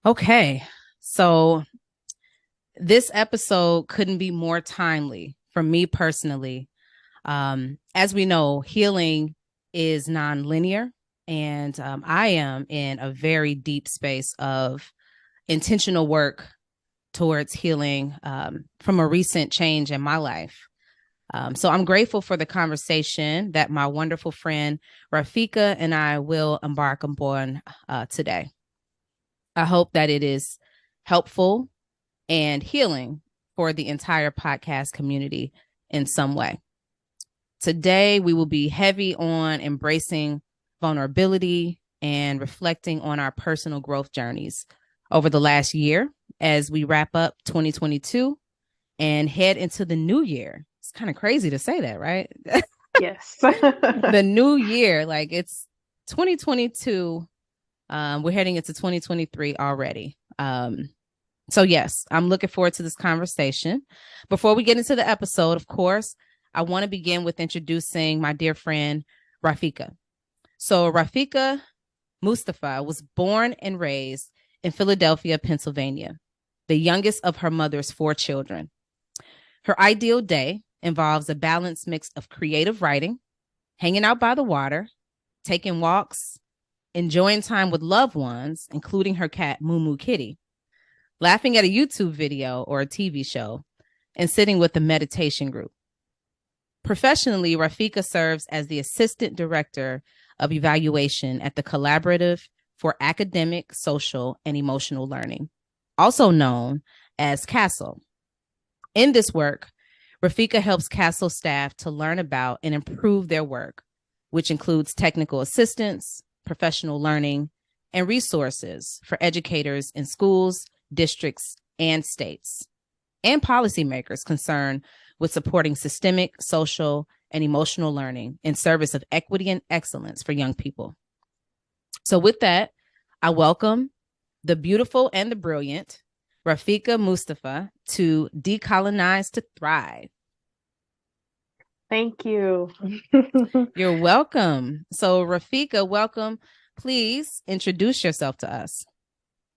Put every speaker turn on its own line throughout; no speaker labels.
Okay. So this episode couldn't be more timely for me personally. As we know, healing is non-linear, and I am in a very deep space of intentional work towards healing from a recent change in my life. So I'm grateful for the conversation that my wonderful friend Rafiqah and I will embark upon today. I hope that it is helpful and healing for the entire podcast community in some way. Today, we will be heavy on embracing vulnerability and reflecting on our personal growth journeys over the last year as we wrap up 2022 and head into the new year. It's kind of crazy to say that, right?
Yes.
The new year, like it's 2022. We're heading into 2023 already. So yes, I'm looking forward to this conversation. Before we get into the episode, of course, I want to begin with introducing my dear friend, Rafiqah. So Rafiqah Mustafaa was born and raised in Philadelphia, Pennsylvania, the youngest of her mother's four children. Her ideal day involves a balanced mix of creative writing, hanging out by the water, taking walks, enjoying time with loved ones, including her cat, Moo Moo Kitty, laughing at a YouTube video or a TV show, and sitting with a meditation group. Professionally, Rafiqah serves as the Assistant Director of Evaluation at the Collaborative for Academic, Social, and Emotional Learning, also known as CASEL. In this work, Rafiqah helps CASEL staff to learn about and improve their work, which includes technical assistance, professional learning, and resources for educators in schools, districts, and states, and policymakers concerned with supporting systemic, social, and emotional learning in service of equity and excellence for young people. So with that, I welcome the beautiful and the brilliant Rafiqah Mustafaa to Decolonize to Thrive.
Thank you.
You're welcome. So Rafiqah, welcome. Please introduce yourself to us.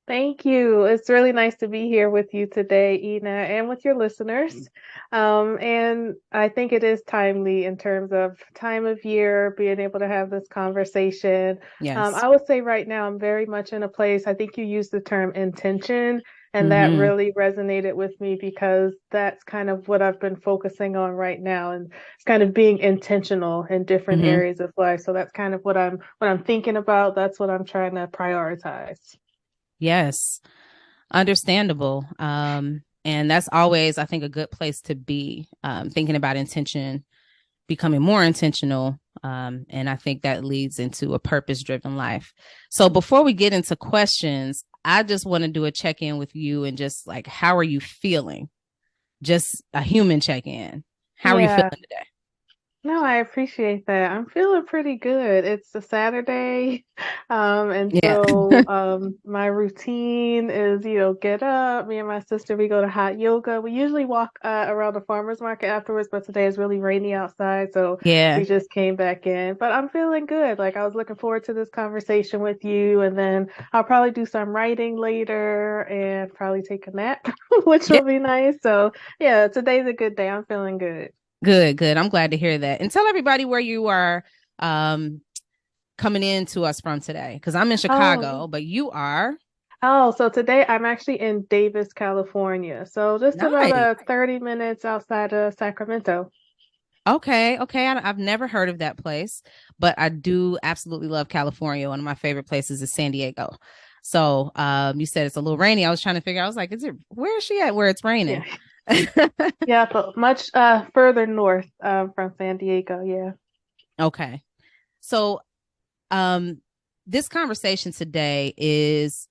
Thank you. It's really nice to be here with you today, Ina, and with your listeners. And I think it is timely in terms of time of year, being able to have this conversation.
Yes.
I would say right now I'm very much in a place, I think you used the term intention, and that
Mm-hmm.
really resonated with me because that's kind of what I've been focusing on right now. And it's kind of being intentional in different
Mm-hmm.
areas of life. So that's kind of what I'm thinking about. That's what I'm trying to prioritize.
Yes. Understandable. And that's always, I think, a good place to be, thinking about intention, becoming more intentional. And I think that leads into a purpose driven life. So before we get into questions, I just want to do a check in with you and just like, how are you feeling? Just a human check in. How are you feeling
Yeah.
today?
No, I appreciate that. I'm feeling pretty good. It's a Saturday, and
Yeah.
so my routine is, get up. Me and my sister, we go to hot yoga. We usually walk around the farmers market afterwards, but today is really rainy outside, so
Yeah.
we just came back in. But I'm feeling good. Like I was looking forward to this conversation with you, and then I'll probably do some writing later and probably take a nap, which
Yeah.
will be nice. So yeah, today's a good day. I'm feeling good.
Good, good. I'm glad to hear that. And tell everybody where you are um coming in to us from today. Because I'm in
Oh.
Chicago, but you are
Oh, so today I'm actually in Davis, California. So just about
nice.
30 minutes outside of Sacramento.
Okay, okay. I've never heard of that place, but I do absolutely love California. One of my favorite places is San Diego. So you said it's a little rainy. I was trying to figure out, I was like, is it where is she at where it's
Yeah.
raining?
Yeah, but much further north from San Diego. Yeah.
Okay. So um this conversation today is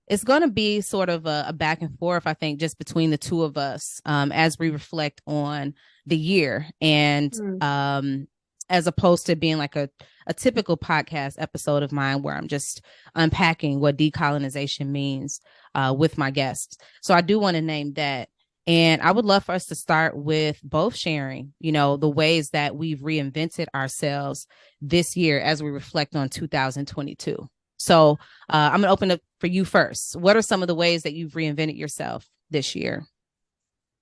it's going to be sort of a back and forth, I think, just between the two of us, as we reflect on the year, and
Mm.
as opposed to being like a typical podcast episode of mine where I'm just unpacking what decolonization means with my guests. So I do want to name that. And I would love for us to start with both sharing, the ways that we've reinvented ourselves this year as we reflect on 2022. So I'm going to open up for you first. What are some of the ways that you've reinvented yourself this year?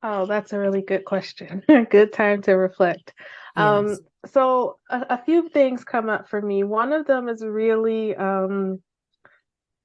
Oh, that's a really good question. Good time to reflect. Um,
Yes.
so a few things come up for me. One of them is really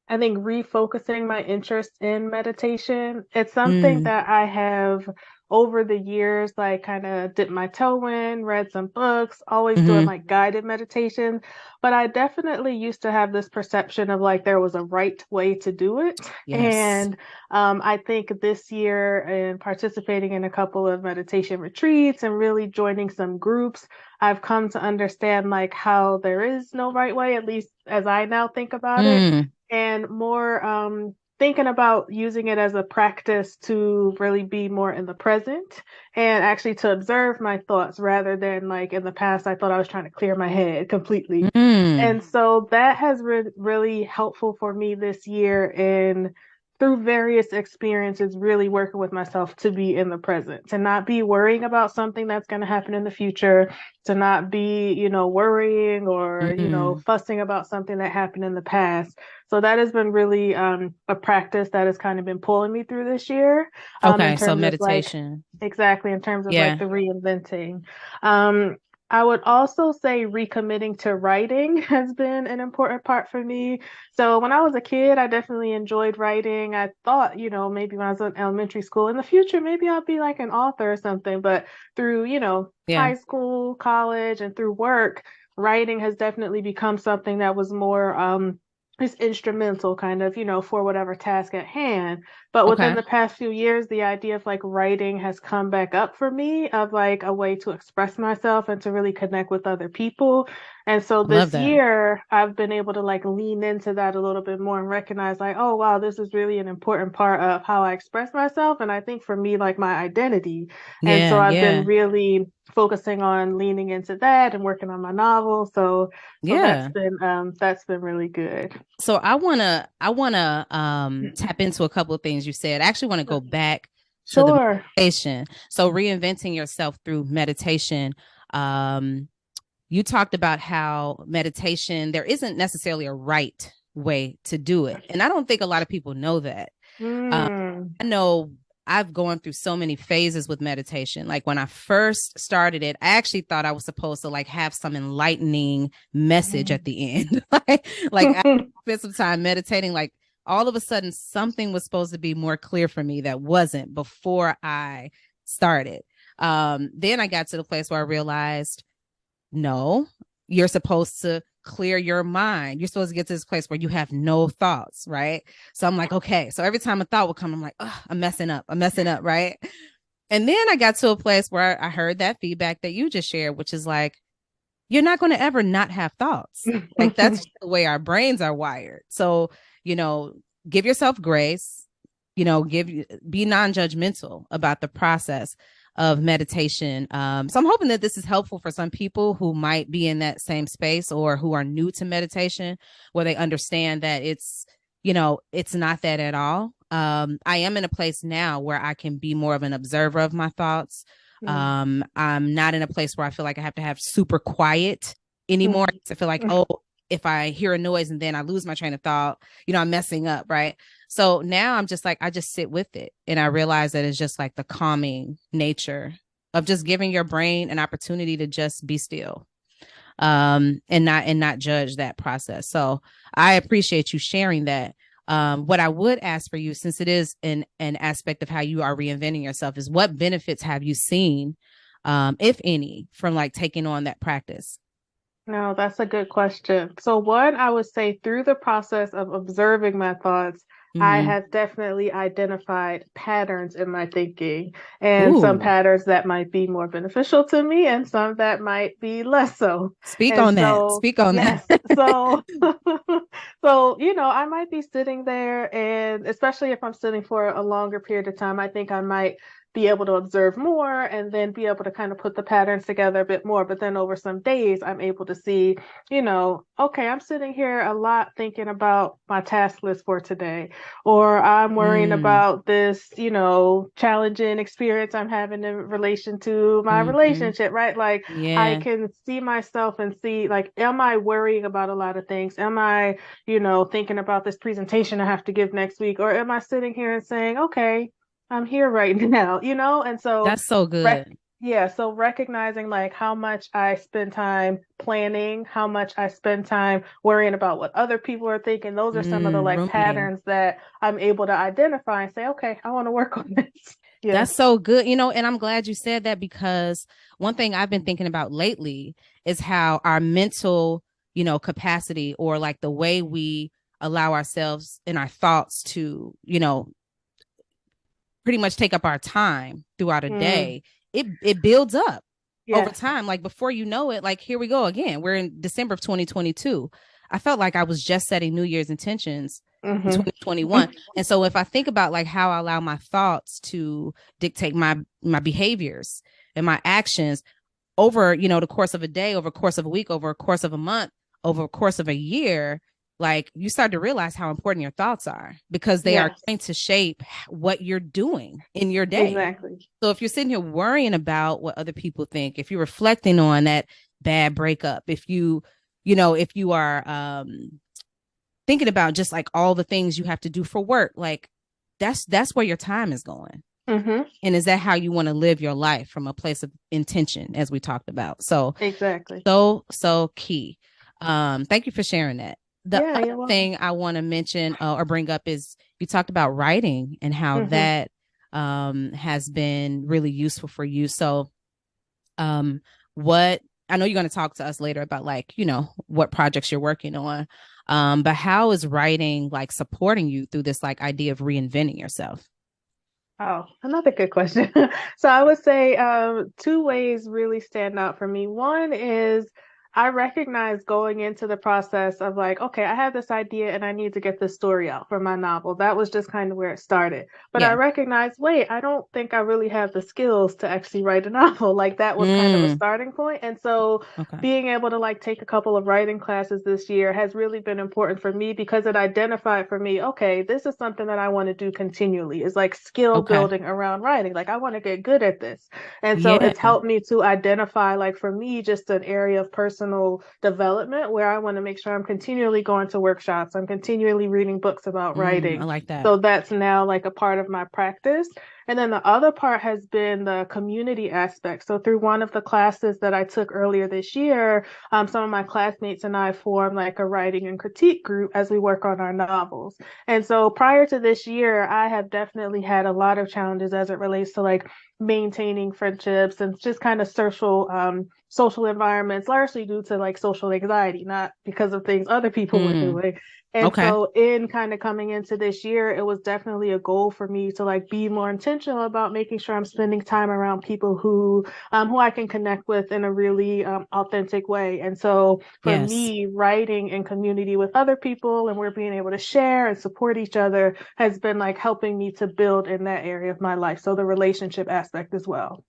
I think refocusing my interest in meditation. It's something
Mm,
that I have over the years, like kind of dipped my toe in, read some books, always doing
hmm.
like guided meditation. But I definitely used to have this perception of like there was a right way to do it.
Yes.
And I think this year, in participating in a couple of meditation retreats and really joining some groups, I've come to understand like how there is no right way, at least as I now think about it,
Mm,
and more thinking about using it as a practice to really be more in the present and actually to observe my thoughts rather than like in the past, I thought I was trying to clear my head completely.
mm.
And so that has been really helpful for me this year in through various experiences, really working with myself to be in the present, to not be worrying about something that's going to happen in the future, to not be, worrying or,
Mm.
fussing about something that happened in the past. So that has been really a practice that has kind of been pulling me through this year, in
Okay, so
terms of like,
meditation.
exactly, in terms of like
Yeah.
the reinventing. Um, I would also say recommitting to writing has been an important part for me. So when I was a kid, I definitely enjoyed writing. I thought, maybe when I was in elementary school, in the future, maybe I'll be like an author or something. But through,
Yeah.
high school, college, and through work, writing has definitely become something that was more is instrumental kind of, for whatever task at hand. But within
Okay.
the past few years, the idea of like writing has come back up for me of like a way to express myself and to really connect with other people. And so
I love
this
that.
year, I've been able to like lean into that a little bit more and recognize like, oh, wow, this is really an important part of how I express myself. And I think for me, like my identity. And so
Yeah,
I've been
yeah,
really focusing on leaning into that and working on my novel. So
yeah.
that's been really good.
So I wanna tap into a couple of things you said. I actually want to go back to the
Sure.
meditation. So reinventing yourself through meditation. Um, you talked about how meditation, there isn't necessarily a right way to do it. And I don't think a lot of people know that. Um,
Mm.
I know I've gone through so many phases with meditation. Like when I first started it, I actually thought I was supposed to like have some enlightening message at the end. like I spent some time meditating. Like all of a sudden, something was supposed to be more clear for me that wasn't before I started. Then I got to the place where I realized no, you're supposed to clear your mind. You're supposed to get to this place where you have no thoughts, right? So I'm like, okay. So every time a thought would come, I'm like, oh, I'm messing up. I'm messing up, right? And then I got to a place where I heard that feedback that you just shared, which is like, you're not going to ever not have thoughts. Like that's just the way our brains are wired. So, you know, give yourself grace, give be non-judgmental about the process of meditation. So I'm hoping that this is helpful for some people who might be in that same space or who are new to meditation, where they understand that it's not that at all. I am in a place now where I can be more of an observer of my thoughts.
Mm,
I'm not in a place where I feel like I have to have super quiet anymore.
mm,
I feel like, oh, if I hear a noise and then I lose my train of thought, I'm messing up, right? So now I'm just like, I just sit with it. And I realize that it's just like the calming nature of just giving your brain an opportunity to just be still, and not judge that process. So I appreciate you sharing that. What I would ask for you, since it is an aspect of how you are reinventing yourself, is what benefits have you seen, if any, from like taking on that practice?
No, that's a good question. So, one, I would say through the process of observing my thoughts, I
Mm-hmm.
have definitely identified patterns in my thinking, and some
Ooh,
patterns that might be more beneficial to me, and some that might be less so.
speak
And
on that.
so,
Speak on that.
yes, so, so, I might be sitting there, and especially if I'm sitting for a longer period of time, I think I might be able to observe more and then be able to kind of put the patterns together a bit more. But then over some days, I'm able to see, okay, I'm sitting here a lot thinking about my task list for today. or I'm worrying
Mm,
about this, challenging experience I'm having in relation to my
hmm.
relationship, right? Like I
Yeah,
can see myself and see, like, am I worrying about a lot of things? Am I, thinking about this presentation I have to give next week? Or am I sitting here and saying, okay, I'm here right now, And so,
that's so
rec-
good.
yeah, so recognizing like how much I spend time planning, how much I spend time worrying about what other people are thinking, those are some of the like
Ruminating.
patterns that I'm able to identify and say, okay, I want to work on this. Yeah.
That's so good. And I'm glad you said that because one thing I've been thinking about lately is how our mental, capacity or like the way we allow ourselves and our thoughts to, pretty much take up our time throughout a
Mm,
day, it builds up over
yes.
time. Like before you know it, like here we go again. We're in December of 2022. I felt like I was just setting New Year's intentions in
Hmm.
2021. And so if I think about like how I allow my thoughts to dictate my behaviors and my actions over, the course of a day, over a course of a week, over a course of a month, over a course of a year, like you start to realize how important your thoughts are because they are
Yes,
going to shape what you're doing in your day.
exactly.
So if you're sitting here worrying about what other people think, if you're reflecting on that bad breakup, if you are thinking about just like all the things you have to do for work, like that's where your time is going.
Hmm.
And is that how you want to live your life from a place of intention, as we talked about? So
Exactly.
so key. Thank you for sharing that. The
Yeah,
other
you're welcome.
thing I want to mention or bring up is you talked about writing and how
Hmm.
that has been really useful for you. So, um, what I know you're going to talk to us later about, like, what projects you're working on. But how is writing like supporting you through this like idea of reinventing yourself?
Oh, another good question. So I would say two ways really stand out for me. One is I recognize going into the process of like, okay, I have this idea and I need to get this story out for my novel. That was just kind of where it started. But I
Yeah.
recognize, wait, I don't think I really have the skills to actually write a novel. Like that was kind of a
Mm,
starting point. And so
okay.
being able to like take a couple of writing classes this year has really been important for me because it identified for me, okay, this is something that I want to do continually. It's like skill
Okay.
building around writing. Like I want to get good at this. And so
Yeah.
it's helped me to identify, like for me, just an area of personal development where I want to make sure I'm continually going to workshops. I'm continually reading books about
I
writing.
like that.
So that's now like a part of my practice. And then the other part has been the community aspect. So through one of the classes that I took earlier this year, some of my classmates and I formed like a writing and critique group as we work on our novels. And so prior to this year, I have definitely had a lot of challenges as it relates to like maintaining friendships and just kind of social environments, largely due to like social anxiety, not because of things other people were
Mm,
doing. And
okay.
so in kind of coming into this year, it was definitely a goal for me to like be more intentional about making sure I'm spending time around people who I can connect with in a really authentic way. And so for
Yes.
me, writing in community with other people and we're being able to share and support each other has been like helping me to build in that area of my life. So the relationship aspect as well.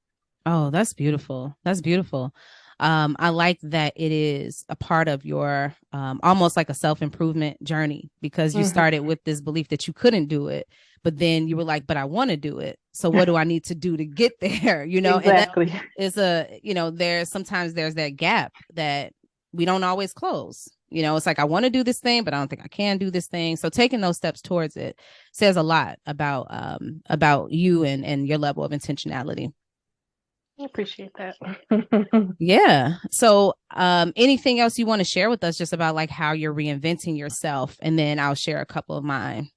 Oh, that's beautiful. That's beautiful. I like that it is a part of your almost like a self-improvement journey because you
Hmm.
started with this belief that you couldn't do it, but then you were like, but I want to do it. So what do I need to do to get there? And that
Exactly.
is there's that gap that we don't always close. It's like I want to do this thing, but I don't think I can do this thing. So taking those steps towards it says a lot about you and your level of intentionality.
I appreciate that.
Yeah. So, anything else you want to share with us just about like how you're reinventing yourself? And then I'll share a couple of mine.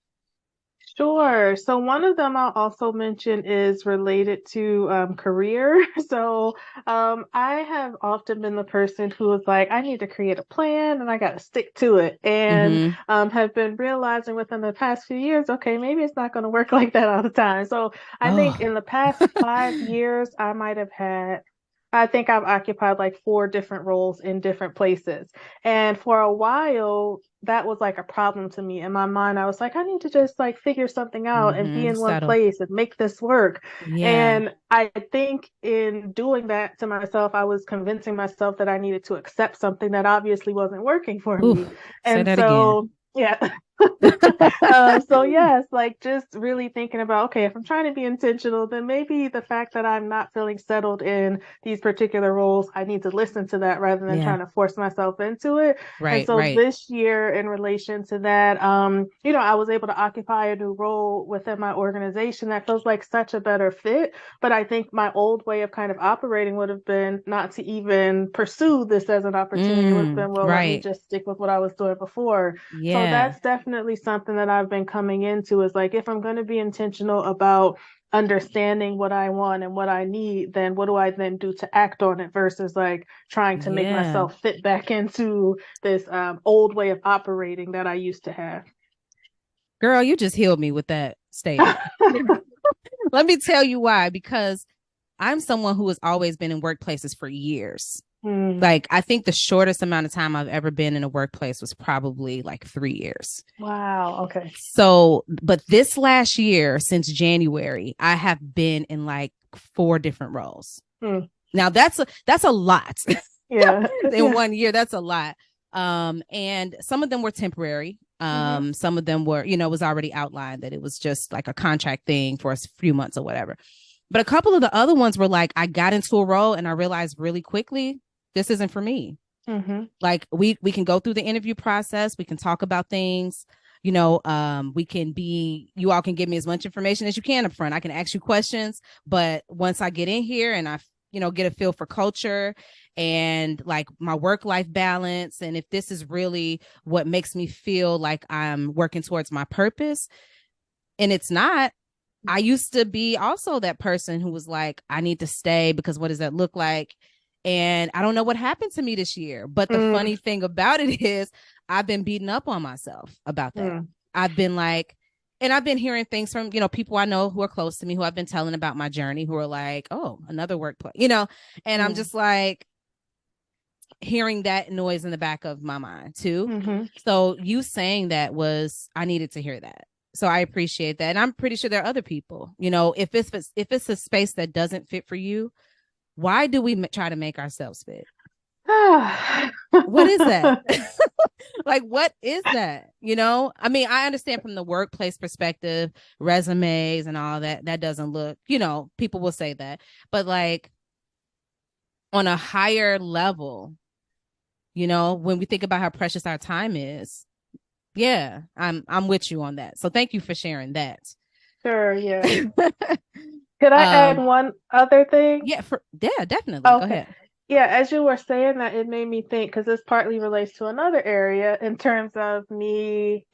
Sure. So one of them I'll also mention is related to career. So I have often been the person who is like, I need to create a plan and I got to stick to it. And
Mm-hmm.
have been realizing within the past few years, okay, maybe it's not going to work like that all the time. So I think
Oh.
in the past 5 years, I think I've occupied like four different roles in different places. And for a while, that was like a problem to me. In my mind, I was like, I need to just like figure something out and be in one
Settle.
place and make this work.
Yeah.
And I think in doing that to myself, I was convincing myself that I needed to accept something that obviously wasn't working for
Ooh.
me.
Say
And
that again.
so, yeah. So So yes, like just really thinking about, okay, if I'm trying to be intentional, then maybe the fact that I'm not feeling settled in these particular roles, I need to listen to that rather than
Yeah.
trying to force myself into it. And
Right,
so
right.
this year, in relation to that, I was able to occupy a new role within my organization that feels like such a better fit. But I think my old way of kind of operating would have been not to even pursue this as an opportunity. It would have been, well, let me
Right.
just stick with what I was doing before. So
Yeah.
that's definitely something that I've been coming into is like, if I'm going to be intentional about understanding what I want and what I need, then what do I then do to act on it versus like trying to make
Yeah.
myself fit back into this old way of operating that I used to have.
Girl, you just healed me with that statement. Let me tell you why. Because I'm someone who has always been in workplaces for years.
Mm,
Like, I think the shortest amount of time I've ever been in a workplace was probably like 3 years.
wow. Okay.
So, but this last year, since January, I have been in like 4 different roles.
Mm,
Now that's a lot.
yeah.
In
Yeah.
1 year, that's a lot. And some of them were temporary.
Hmm.
Some of them were, it was already outlined that it was just like a contract thing for a few months or whatever. But a couple of the other ones were like, I got into a role and I realized really quickly, this isn't for me.
Hmm.
Like we can go through the interview process, we can talk about things, we can be, you all can give me as much information as you can up front. I can ask you questions, but once I get in here and I get a feel for culture and like my work life balance, and if this is really what makes me feel like I'm working towards my purpose, and it's not. I used to be also that person who was like, I need to stay because what does that look like? And I don't know what happened to me this year. But the
Mm,
funny thing about it is I've been beating up on myself about that.
mm,
I've been like, and I've been hearing things from, people I know who are close to me, who I've been telling about my journey, who are like, oh, another workplace, and I'm
mm,
just like hearing that noise in the back of my mind too.
hmm.
So you saying that was, I needed to hear that. So I appreciate that. And I'm pretty sure there are other people, if it's a space that doesn't fit for you, why do we try to make ourselves fit? What is that? Like, what is that? I mean, I understand from the workplace perspective, resumes and all that, that doesn't look, people will say that. But like on a higher level, when we think about how precious our time is, yeah, I'm with you on that. So thank you for sharing that.
Sure. Yeah. Could I add
um,
one other thing?
yeah, definitely. Go
Okay.
ahead.
Yeah, as you were saying that, it made me think because this partly relates to another area in terms of me,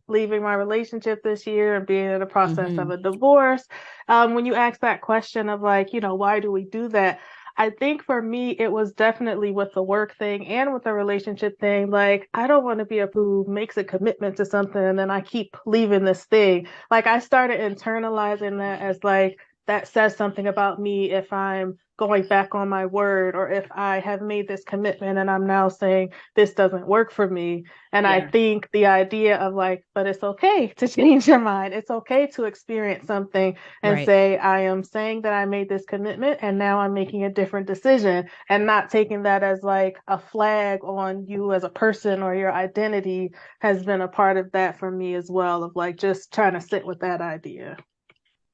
leaving my relationship this year and being in the process of
Mm-hmm.
a divorce. When you ask that question of like, why do we do that? I think for me, it was definitely with the work thing and with the relationship thing. Like, I don't want to be a who makes a commitment to something and then I keep leaving this thing. Like, I started internalizing that as like, that says something about me if I'm going back on my word or if I have made this commitment and I'm now saying this doesn't work for me. And I
Yeah.
think the idea of like, but it's okay to change your mind. It's okay to experience something and
Right.
say, I am saying that I made this commitment and now I'm making a different decision, and not taking that as like a flag on you as a person or your identity has been a part of that for me as well, of like just trying to sit with that idea.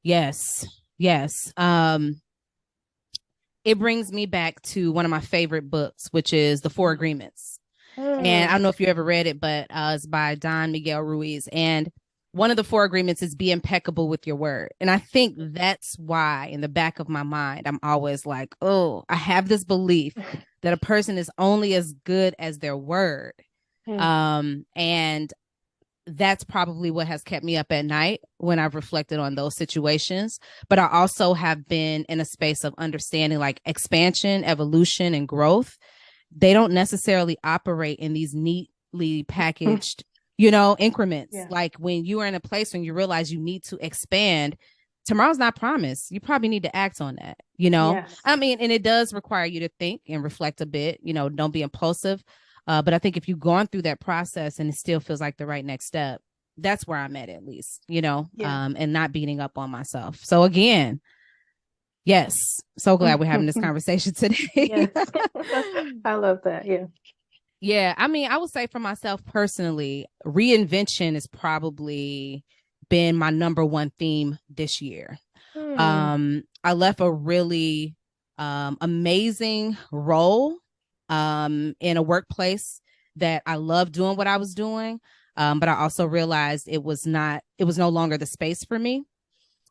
Yes. Yes. It brings me back to one of my favorite books, which is The Four Agreements. And I
Mm,
don't know if you ever read it, but it's by Don Miguel Ruiz. And one of the four agreements is be impeccable with your word. And I think that's why in the back of my mind, I'm always like, oh, I have this belief that a person is only as good as their word.
mm,
And that's probably what has kept me up at night when I've reflected on those situations. But I also have been in a space of understanding like expansion, evolution, and growth. They don't necessarily operate in these neatly
mm.
packaged, increments.
Yeah.
Like when you are in a place when you realize you need to expand, tomorrow's not promised. You probably need to act on that.
Yes.
I mean, and it does require you to think and reflect a bit, don't be impulsive. But I think if you've gone through that process and it still feels like the right next step, that's where I'm at least,
Yeah.
and not beating up on myself. So again, yes, so glad we're having this conversation today.
Yes. I love that. Yeah.
Yeah, I mean, I would say for myself personally, reinvention is probably been my number one theme this year.
Hmm.
I left a really amazing role in a workplace that I loved doing what I was doing. But I also realized it was no longer the space for me.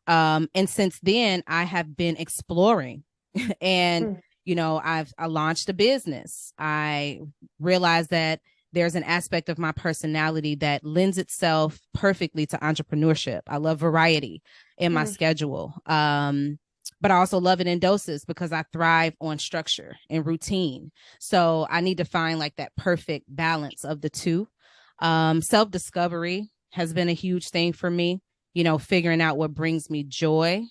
And since then, I have been exploring and,
Hmm.
I launched a business. I realized that there's an aspect of my personality that lends itself perfectly to entrepreneurship. I love variety in my
Hmm.
schedule. But I also love it in doses because I thrive on structure and routine. So I need to find like that perfect balance of the two. Self discovery has been a huge thing for me, figuring out what brings me joy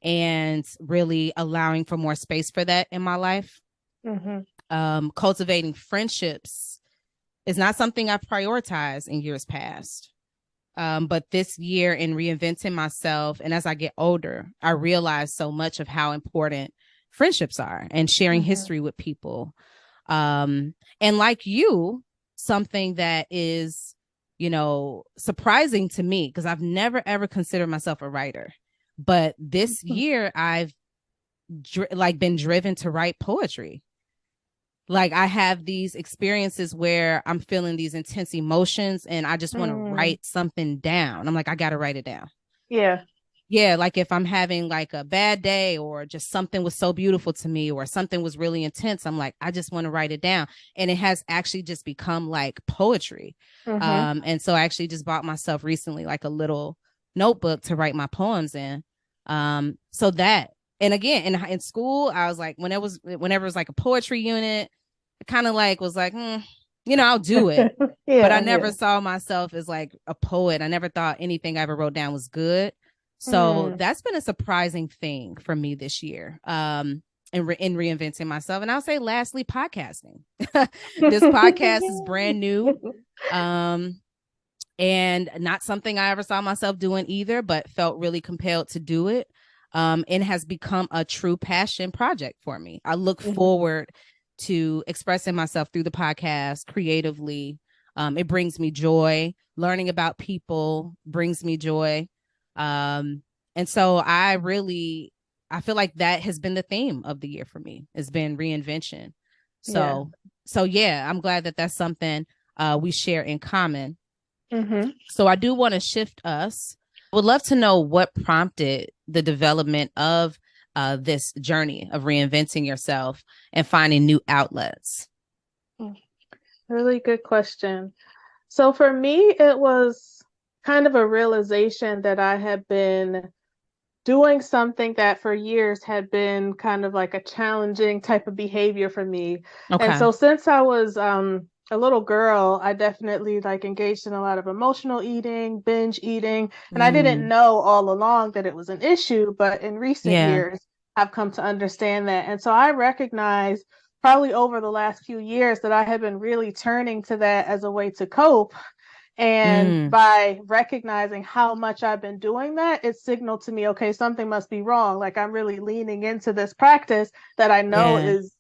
and really allowing for more space for that in my life.
Hmm.
Cultivating friendships is not something I've prioritized in years past. But this year, in reinventing myself, and as I get older, I realize so much of how important friendships are and sharing
Hmm.
history with people. And like you, something that is, surprising to me because I've never ever considered myself a writer. But this year, I've been driven to write poetry. Like I have these experiences where I'm feeling these intense emotions and I just want to
Hmm.
write something down. I'm like, I got to write it down.
Yeah.
Yeah, like if I'm having like a bad day or just something was so beautiful to me or something was really intense, I'm like, I just want to write it down. And it has actually just become like poetry.
Hmm.
And so I actually just bought myself recently like a little notebook to write my poems in. So that, and again, in school, I was like, whenever it was like a poetry unit, it kind of like was like, I'll do it. But I
Yeah.
never
Yeah.
saw myself as like a poet. I never thought anything I ever wrote down was good. So
Hmm.
that's been a surprising thing for me this year. In reinventing myself. And I'll say lastly, podcasting. This podcast is brand new. Um, and not something I ever saw myself doing either, but felt really compelled to do it. And has become a true passion project for me. I look
Hmm.
forward to expressing myself through the podcast creatively. It brings me joy. Learning about people brings me joy. Um, and so I feel like that has been the theme of the year for me. It's been reinvention.
Yeah.
So yeah, I'm glad that that's something we share in common.
Hmm.
So I do want to shift us. I would love to know what prompted the development of this journey of reinventing yourself and finding new outlets.
Really good question. So for me, it was kind of a realization that I had been doing something that for years had been kind of like a challenging type of behavior for me. And
Okay.
so since I was a little girl, I definitely like engaged in a lot of emotional eating, binge eating, and I didn't
Mm,
know all along that it was an issue, but in recent
yeah.
years, I've come to understand that. And so I recognize probably over the last few years that I have been really turning to that as a way to cope. And
Mm,
by recognizing how much I've been doing that, it signaled to me, okay, something must be wrong. Like I'm really leaning into this practice that I know
yeah.
is,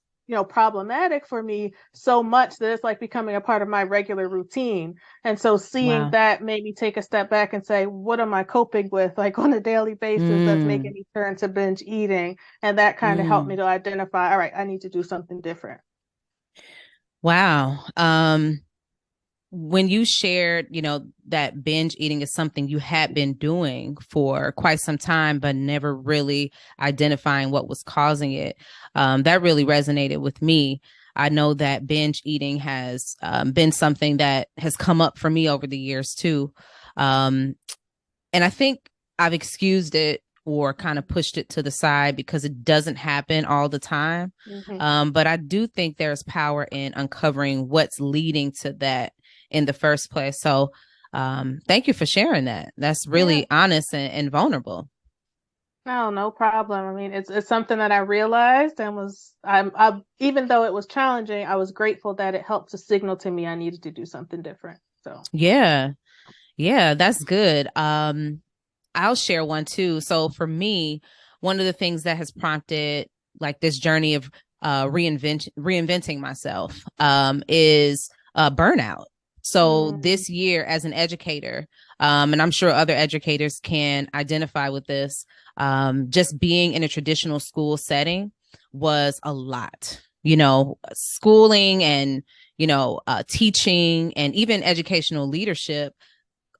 problematic for me so much that it's like becoming a part of my regular routine. And so seeing
Wow.
that made me take a step back and say, what am I coping with like on a daily basis that's making
Mm,
me turn to binge eating? And that kind of helped me
mm.
to identify, all right, I need to do something different.
Wow. When you shared, that binge eating is something you had been doing for quite some time, but never really identifying what was causing it, that really resonated with me. I know that binge eating has been something that has come up for me over the years too. Um, and I think I've excused it or kind of pushed it to the side because it doesn't happen all the time.
Mm-hmm.
But I do think there's power in uncovering what's leading to that in the first place. So thank you for sharing that. That's
Yeah.
really honest and vulnerable.
No, no problem. I mean, it's something that I realized and I even though it was challenging, I was grateful that it helped to signal to me I needed to do something different. So,
Yeah. Yeah, that's good. I'll share one too. So for me, one of the things that has prompted like this journey of reinventing myself is burnout. So
Mm,
this year, as an educator, and I'm sure other educators can identify with this, just being in a traditional school setting was a lot. Schooling and teaching and even educational leadership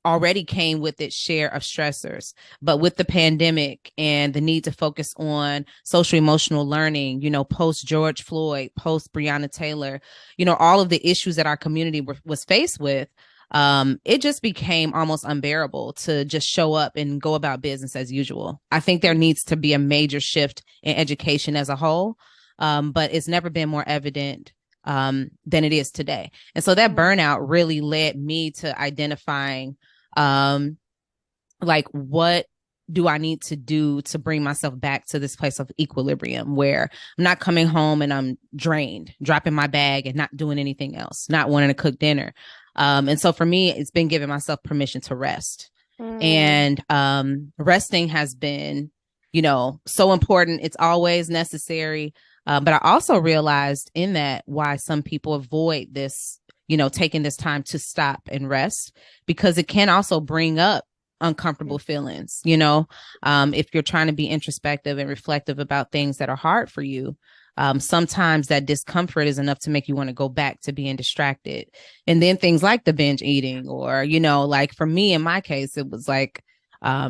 already came with its share of stressors. But with the pandemic and the need to focus on social emotional learning, post George Floyd, post Breonna Taylor, all of the issues that our community was faced with, it just became almost unbearable to just show up and go about business as usual. I think there needs to be a major shift in education as a whole, but it's never been more evident than it is today. And so that
mm,
burnout really led me to identifying um like what do I need to do to bring myself back to this place of equilibrium where I'm not coming home and I'm drained, dropping my bag and not doing anything else, not wanting to cook dinner. And so for me, it's been giving myself permission to rest.
mm,
And resting has been, so important. It's always necessary. But I also realized in that why some people avoid this, taking this time to stop and rest, because it can also bring up uncomfortable feelings, if you're trying to be introspective and reflective about things that are hard for you. Sometimes that discomfort is enough to make you want to go back to being distracted. And then things like the binge eating, or, like for me, in my case, it was like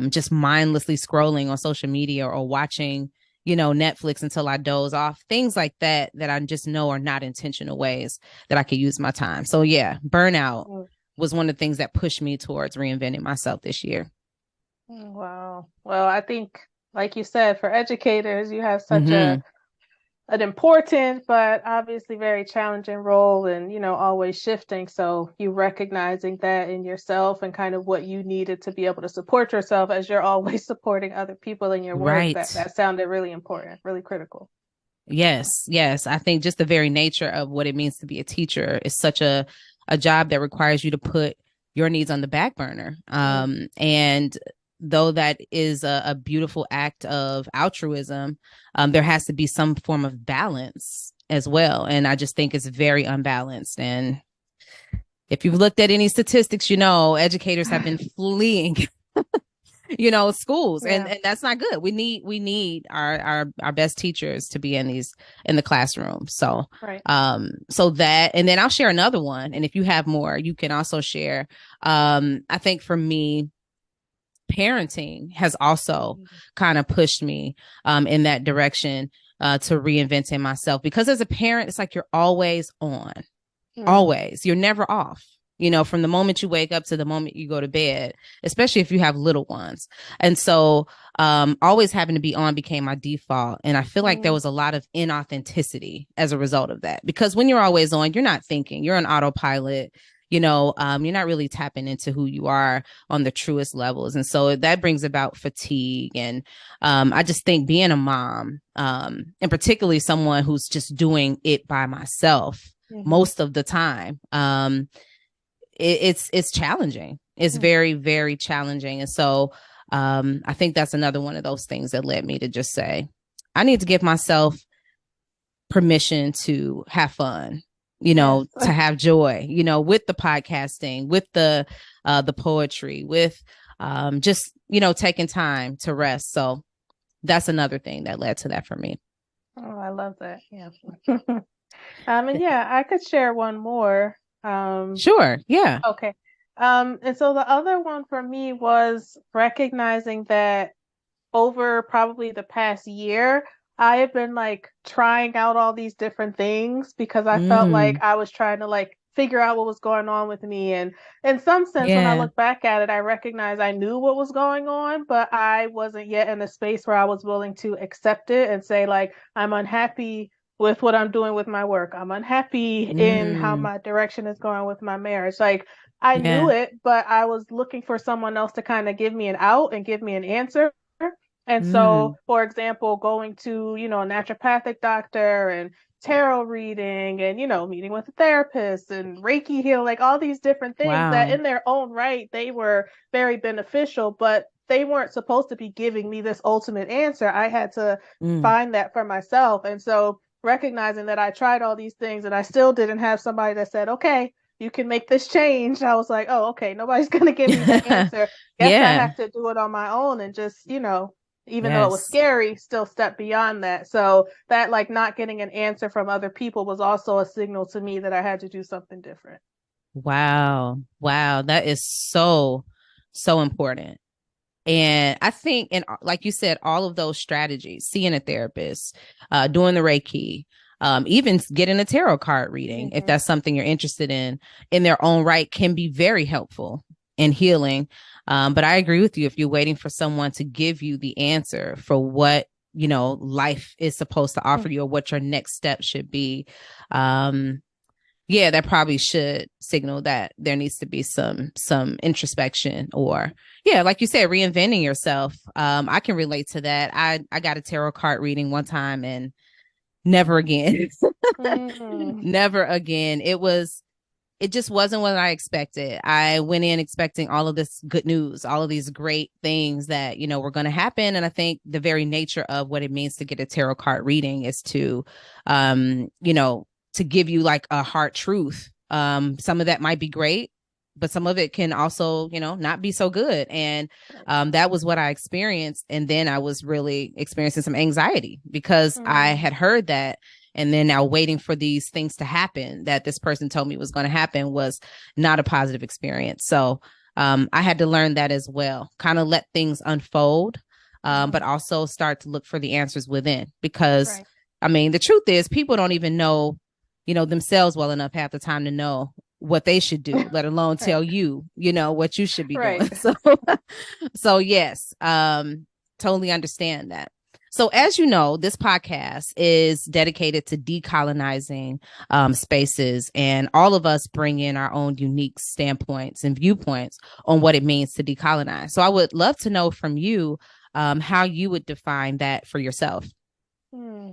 just mindlessly scrolling on social media or watching, Netflix until I doze off, things like that, that I just know are not intentional ways that I could use my time. So yeah, burnout
mm.
was one of the things that pushed me towards reinventing myself this year.
Wow. Well, I think, like you said, for educators, you have such a
Mm-hmm.
an important but obviously very challenging role and, always shifting. So you recognizing that in yourself and kind of what you needed to be able to support yourself as you're always supporting other people in your work,
Right.
that sounded really important, really critical.
Yes. Yes. I think just the very nature of what it means to be a teacher is such a job that requires you to put your needs on the back burner.
Mm,
And though that is a beautiful act of altruism, there has to be some form of balance as well. And I just think it's very unbalanced. And if you've looked at any statistics, educators have been fleeing schools, and
yeah,
and that's not good. We need our best teachers to be in the classroom. So
right.
so that, and then I'll share another one, and if you have more you can also share. I think for me, parenting has also kind of pushed me in that direction, to reinventing myself, because as a parent it's like you're always on,
Mm,
always, you're never off, from the moment you wake up to the moment you go to bed, especially if you have little ones. And so always having to be on became my default, and I feel like there
mm,
was a lot of inauthenticity as a result of that, because when you're always on, you're not thinking, you're on autopilot. You're not really tapping into who you are on the truest levels, and so that brings about fatigue. And I just think being a mom, and particularly someone who's just doing it by myself
mhm,
most of the time, it's challenging. It's
mm.
very, very challenging. And so I think that's another one of those things that led me to just say, I need to give myself permission to have fun,
Yes.
to have joy, with the podcasting, with the poetry, with just, taking time to rest. So that's another thing that led to that for me.
Oh, I love that. Yeah. And yeah, I could share one more.
Sure. Yeah.
Okay. And so the other one for me was recognizing that over probably the past year, I have been like trying out all these different things because I felt like
Mm,
I was trying to like figure out what was going on with me. And in some sense, when I
yeah.
look back at it, I recognize I knew what was going on, but I wasn't yet in a space where I was willing to accept it and say, like, I'm unhappy with what I'm doing with my work. I'm unhappy in how
Mm,
my direction is going with my marriage. Like, I knew
yeah.
it, but I was looking for someone else to kind of give me an out and give me an answer. And so,
Mm,
for example, going to, a naturopathic doctor and tarot reading and, meeting with a therapist and Reiki heal, like all these different things that
wow.
in their own right, they were very beneficial, but they weren't supposed to be giving me this ultimate answer. I had to
Mm,
find that for myself. And so recognizing that I tried all these things and I still didn't have somebody that said, okay, you can make this change. I was like, oh, okay, nobody's going to give me the answer. Guess I
Yeah.
have to do it on my own and just, even though it was
Yes.
scary, still step beyond that. So that like not getting an answer from other people was also a signal to me that I had to do something different.
Wow. Wow. That is so, so important. And I think, and like you said, all of those strategies, seeing a therapist, doing the Reiki, even getting a tarot card reading, if
Mm-hmm.
that's something you're interested in their own right, can be very helpful in healing. But I agree with you. If you're waiting for someone to give you the answer for what, life is supposed to offer you or what your next step should be, yeah, that probably should signal that there needs to be some introspection or yeah, like you said, reinventing yourself. I can relate to that. I got a tarot card reading one time and never again.
Mm-hmm.
Never again. It just wasn't what I expected. I went in expecting all of this good news, all of these great things that, were going to happen. And I think the very nature of what it means to get a tarot card reading is to, to give you like a hard truth. Some of that might be great, but some of it can also, not be so good. And that was what I experienced. And then I was really experiencing some anxiety because I
Mm-hmm.
had heard that and then now waiting for these things to happen that this person told me was going to happen was not a positive experience. So I had to learn that as well, kind of let things unfold,
Mm-hmm.
but also start to look for the answers within. Because,
Right.
I mean, the truth is people don't even know, themselves well enough half the time to know what they should do, let alone
Right.
tell you, what you should be
Right.
doing. So yes, totally understand that. So, as you know, this podcast is dedicated to decolonizing spaces, and all of us bring in our own unique standpoints and viewpoints on what it means to decolonize. So, I would love to know from you how you would define that for yourself.
Hmm.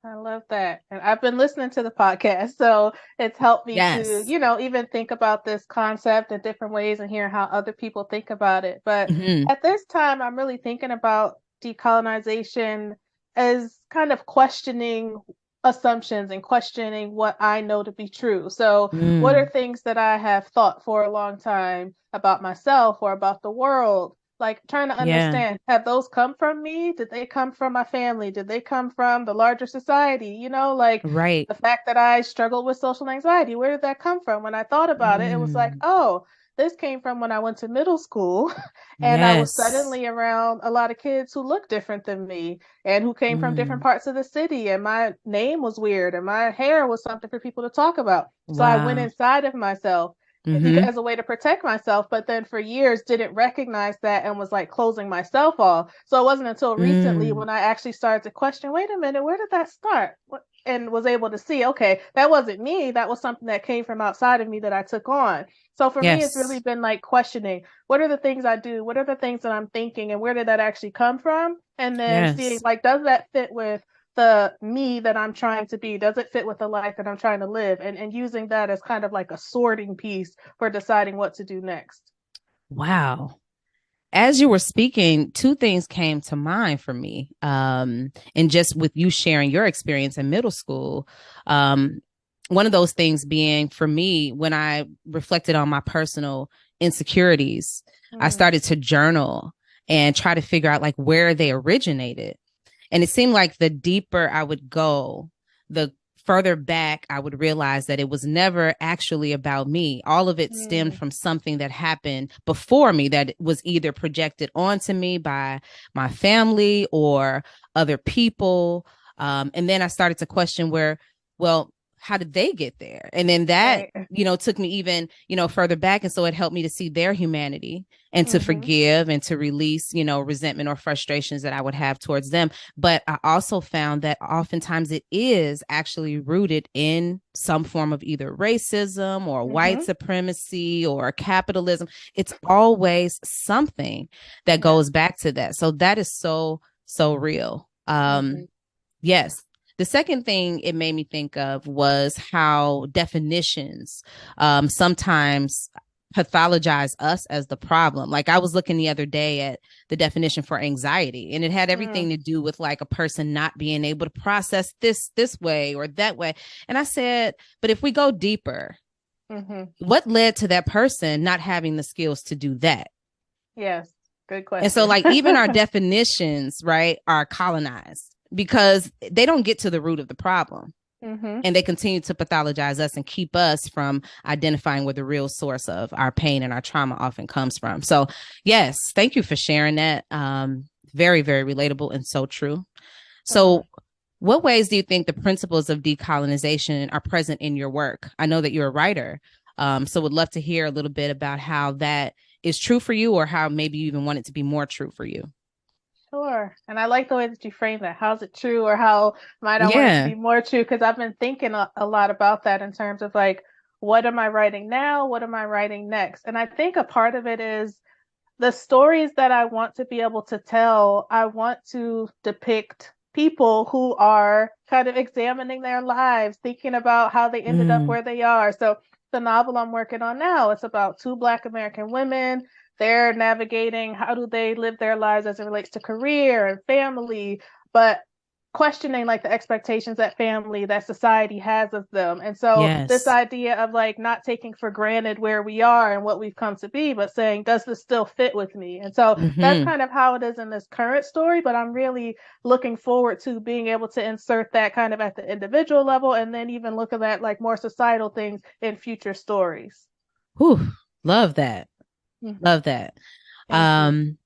I love that. And I've been listening to the podcast, so it's helped me to,
Yes.
even think about this concept in different ways and hear how other people think about it. But
Mm-hmm.
at this time, I'm really thinking about decolonization as kind of questioning assumptions and questioning what I know to be true. So, what are
Mm.
things that I have thought for a long time about myself or about the world? Like trying to
Yeah.
understand, have those come from me? Did they come from my family? Did they come from the larger society? Like
Right.
the fact that I struggled with social anxiety, where did that come from? When I thought about it, it was like,
Mm.
oh, this came from when I went to middle school and I was
Yes.
suddenly around a lot of kids who looked different than me and who came from different
Mm.
parts of the city. And my name was weird and my hair was something for people to talk about. So I went
Wow.
inside of myself
Mm-hmm.
as a way to protect myself, but then for years didn't recognize that and was like closing myself off. So it wasn't until recently
Mm.
when I actually started to question, wait a minute, where did that start? And was able to see, okay, that wasn't me. That was something that came from outside of me that I took on. So for me, it's really
Yes.
been like questioning what are the things I do? What are the things that I'm thinking? And where did that actually come from? And then seeing,
Yes.
like, does that fit with the me that I'm trying to be? Does it fit with the life that I'm trying to live? And using that as kind of like a sorting piece for deciding what to do next.
Wow. As you were speaking, two things came to mind for me. And just with you sharing your experience in middle school, um, one of those things being for me, when I reflected on my personal insecurities, I
Mm,
started to journal and try to figure out like where they originated. And it seemed like the deeper I would go, the further back I would realize that it was never actually about me. All of it stemmed
mm,
from something that happened before me that was either projected onto me by my family or other people. And then I started to question well, how did they get there? And then that,
right.
took me even, further back. And so it helped me to see their humanity and to
Mm-hmm.
forgive and to release, resentment or frustrations that I would have towards them. But I also found that oftentimes it is actually rooted in some form of either racism or white
Mm-hmm.
supremacy or capitalism. It's always something that
Yeah.
goes back to that. So that is so, so real.
Mm-hmm.
Yes. The second thing it made me think of was how definitions sometimes pathologize us as the problem. Like I was looking the other day at the definition for anxiety, and it had
Mm,
everything to do with like a person not being able to process this way or that way. And I said, but if we go deeper,
Hmm.
What led to that person not having the skills to do that?
Yes, good
And so,
question.
like, even our definitions, right, are colonized because they don't get to the root of the problem.
Hmm.
And they continue to pathologize us and keep us from identifying where the real source of our pain and our trauma often comes from. So, yes, thank you for sharing that. Very, very relatable and so true.
Sure.
So, what ways do you think the principles of decolonization are present in your work? I know that you're a writer, so would love to hear a little bit about how that is true for you, or how maybe you even want it to be more true for you.
Sure. And I like the way that you frame that. How's it true, or how might I want it to
Yeah.
be more true? Because I've been thinking a lot about that in terms of like, what am I writing now? What am I writing next? And I think a part of it is the stories that I want to be able to tell. I want to depict people who are kind of examining their lives, thinking about how they ended up
Mm,
where they are. So the novel I'm working on now, it's about two Black American women. They're navigating how do they live their lives as it relates to career and family, but questioning like the expectations that family, that society has of them. And so this
yes.
idea of like not taking for granted where we are and what we've come to be, but saying, does this still fit with me? And so that's
Hmm.
kind of how it is in this current story, but I'm really looking forward to being able to insert that kind of at the individual level, and then even look at that like more societal things in future stories.
Whew, love that.
Mhm.
Love that.
Thank you.
Um,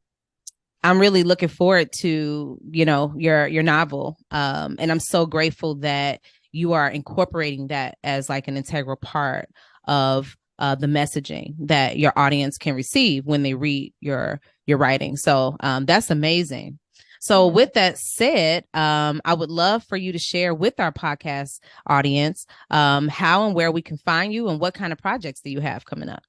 I'm really looking forward to, your novel. And I'm so grateful that you are incorporating that as like an integral part of the messaging that your audience can receive when they read your writing. So that's amazing. So
Mhm.
with that said, I would love for you to share with our podcast audience how and where we can find you and what kind of projects do you have coming up.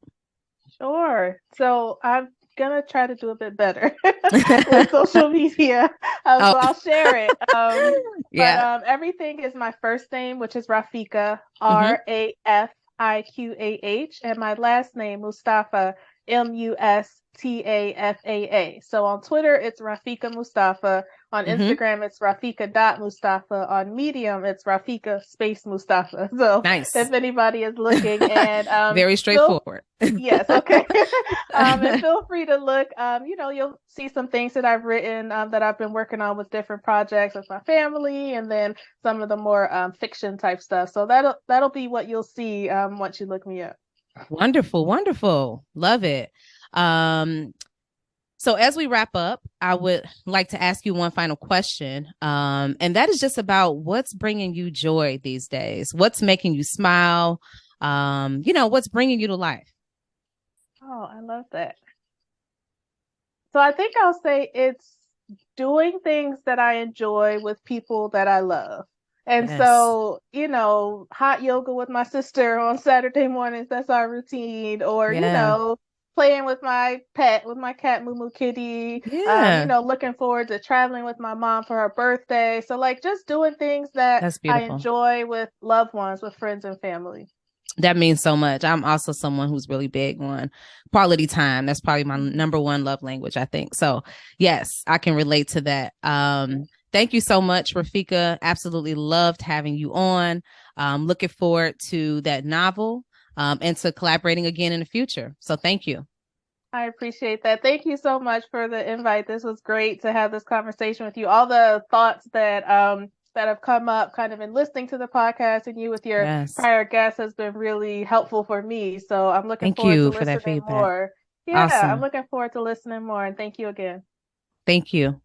Sure. So I'm gonna try to do a bit better with social media.
Oh,
So I'll share it. But
yeah.
everything is my first name, which is Rafiqah,
Hmm.
Rafiqah, and my last name, Mustafaa, Mustafaa. So on Twitter, it's Rafiqah Mustafaa. On
Hmm.
Instagram, it's Rafiqah.Mustafaa. On Medium, it's Rafiqah space Mustafaa. So
Nice.
if anybody is looking, and
Very
feel
straightforward.
yes, okay. And feel free to look. You'll see some things that I've written that I've been working on with different projects with my family, and then some of the more fiction type stuff. So that'll be what you'll see once you look me up.
Wonderful, wonderful. Love it. Um, so as we wrap up, I would like to ask you one final question. And that is just about what's bringing you joy these days. What's making you smile? What's bringing you to life?
Oh, I love that. So I think I'll say it's doing things that I enjoy with people that I love. And
Yes.
so, hot yoga with my sister on Saturday mornings, that's our routine. Or,
Yeah.
playing with my pet, with my cat Moo Moo Kitty.
Yeah.
Looking forward to traveling with my mom for her birthday. So like just doing things that
That's
I
beautiful.
enjoy with loved ones, with friends and family.
That means so much. I'm also someone who's really big on quality time. That's probably my number one love language, I think. So, yes, I can relate to that. Thank you so much, Rafika. Absolutely loved having you on. Looking forward to that novel and to collaborating again in the future. So, thank you.
I appreciate that. Thank you so much for the invite. This was great to have this conversation with you. All the thoughts that have come up kind of in listening to the podcast, and you with your
Yes.
prior guests has been really helpful for me. So I'm looking
Thank
forward to
you for that
listening
feedback.
more. Yeah, I'm
Awesome.
looking forward to listening more, and thank you again.
Thank you.